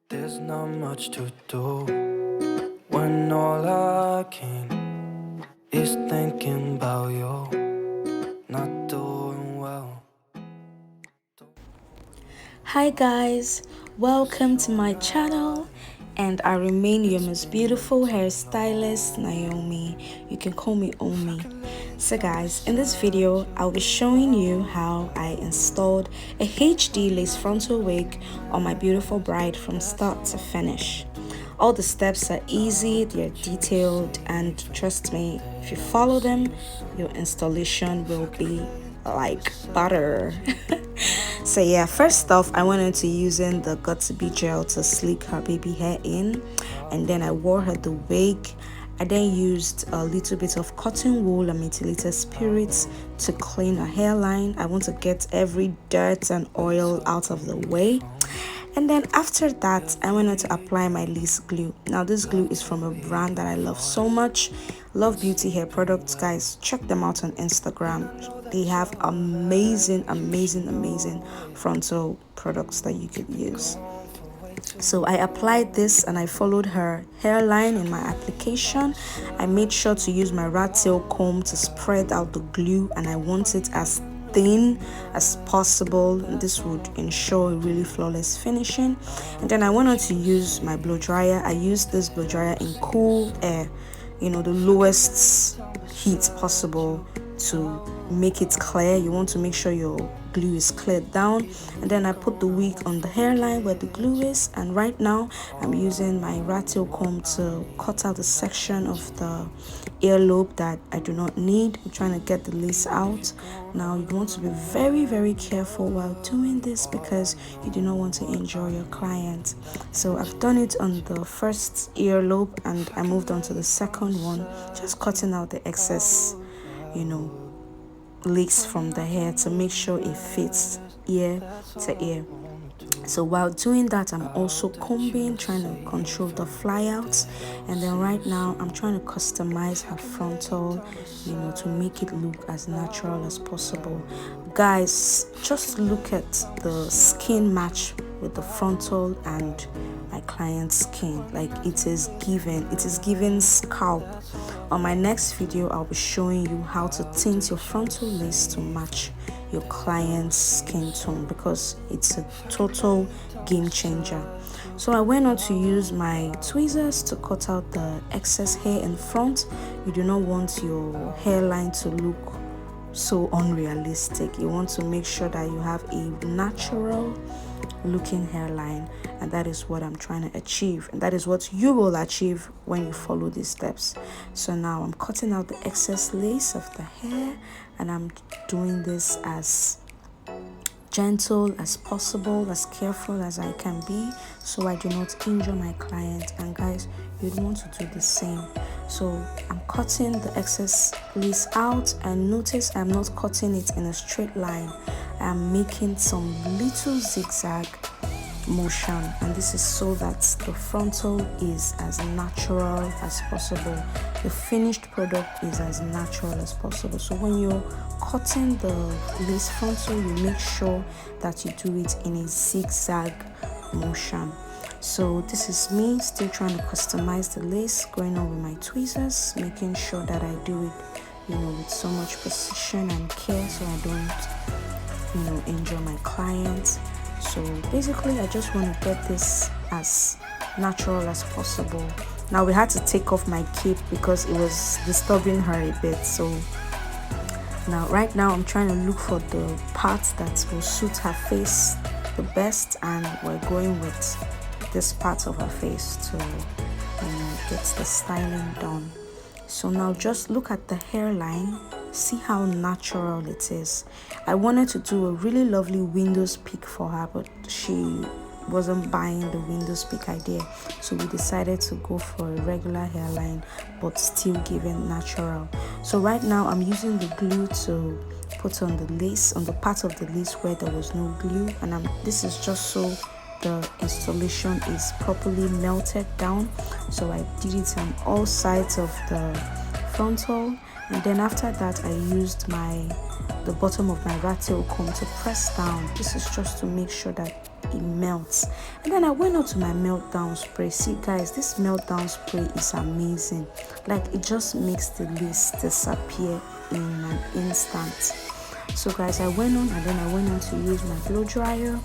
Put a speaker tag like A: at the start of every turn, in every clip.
A: There's not much to do when all I can is thinking about you, not doing well.
B: Hi guys, welcome to my channel, and I remain your most beautiful hairstylist, Naomi. You can call me Omi. So guys, in this video I'll be showing you how I installed a HD lace frontal wig on my beautiful bride from start to finish. All the steps are easy, they're detailed, and trust me, if you follow them, your installation will be like butter. So yeah, first off, I went into using the Got2b gel to sleek her baby hair in, and then I wore her the wig. I then used a little bit of cotton wool and methylated spirits to clean her hairline. I want to get every dirt and oil out of the way. And then after that, I went on to apply my lace glue. Now this glue is from a brand that I love so much. Love Beauty hair products, guys. Check them out on Instagram. They have amazing frontal products that you could use. So I applied this and I followed her hairline in my application. I made sure to use my rat tail comb to spread out the glue, and I want it as thin as possible. This would ensure a really flawless finishing. And then I went on to use my blow dryer. I used this blow dryer in cool air, the lowest heat possible to make it clear. You want to make sure your glue is cleared down. And then I put the wig on the hairline where the glue is, and right now I'm using my rat tail comb to cut out the section of the earlobe that I do not need. I'm trying to get the lace out. Now you want to be very careful while doing this because you do not want to injure your client. So I've done it on the first earlobe and I moved on to the second one, just cutting out the excess lace from the hair to make sure it fits ear to ear. So while doing that, I'm also combing, trying to control the flyouts, and then right now I'm trying to customize her frontal, to make it look as natural as possible. Guys, just look at the skin match with the frontal and my client's skin. Like it is given scalp. On my next video, I'll be showing you how to tint your frontal lace to match your client's skin tone because it's a total game changer. So I went on to use my tweezers to cut out the excess hair in front. You do not want your hairline to look so unrealistic. You want to make sure that you have a natural looking hairline, and that is what I'm trying to achieve, and that is what you will achieve when you follow these steps. So now I'm cutting out the excess lace of the hair, and I'm doing this as gentle as possible, as careful as I can be, so I do not injure my client. And guys, you'd want to do the same. So I'm cutting the excess lace out, and notice I'm not cutting it in a straight line. I'm making some little zigzag motion, and this is so that the frontal is as natural as possible. The finished product is as natural as possible. So when you're cutting the lace frontal, you make sure that you do it in a zigzag motion. So this is me still trying to customize the lace, going on with my tweezers, making sure that I do it with so much precision and care so I don't injure my clients. So basically I just want to get this as natural as possible. Now we had to take off my cape because it was disturbing her a bit. So right now I'm trying to look for the parts that will suit her face the best, and we're going with this part of her face to get the styling done. So now just look at the hairline, see how natural it is. I wanted to do a really lovely windows peak for her, but she wasn't buying the windows peak idea, so we decided to go for a regular hairline but still giving natural. So right now I'm using the glue to put on the lace, on the part of the lace where there was no glue, and this is just so the installation is properly melted down. So I did it on all sides of the frontal, and then after that I used the bottom of my rat tail comb to press down. This is just to make sure that it melts. And then I went on to my meltdown spray. See guys, this meltdown spray is amazing. Like it just makes the list disappear in an instant. So guys, I went on and then I went on to use my blow dryer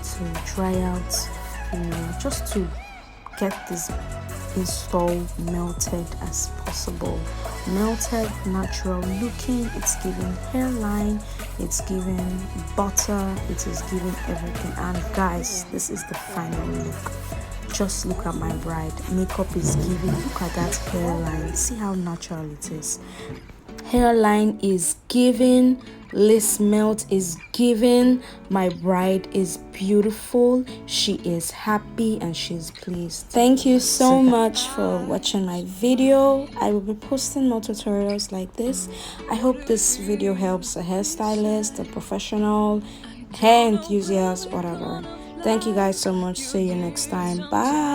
B: to dry out, just to get this install melted as possible. Melted, natural looking, it's giving hairline, it's giving butter, it is giving everything. And guys, this is the final look. Just look at my bride. Makeup is giving. Look at that hairline. See how natural it is. Hairline is giving, lace melt is giving. My bride is beautiful, she is happy and she's pleased. Thank you so much for watching my video. I will be posting more tutorials like this. I hope this video helps a hairstylist, a professional, hair enthusiast, whatever. Thank you guys so much. See you next time. Bye.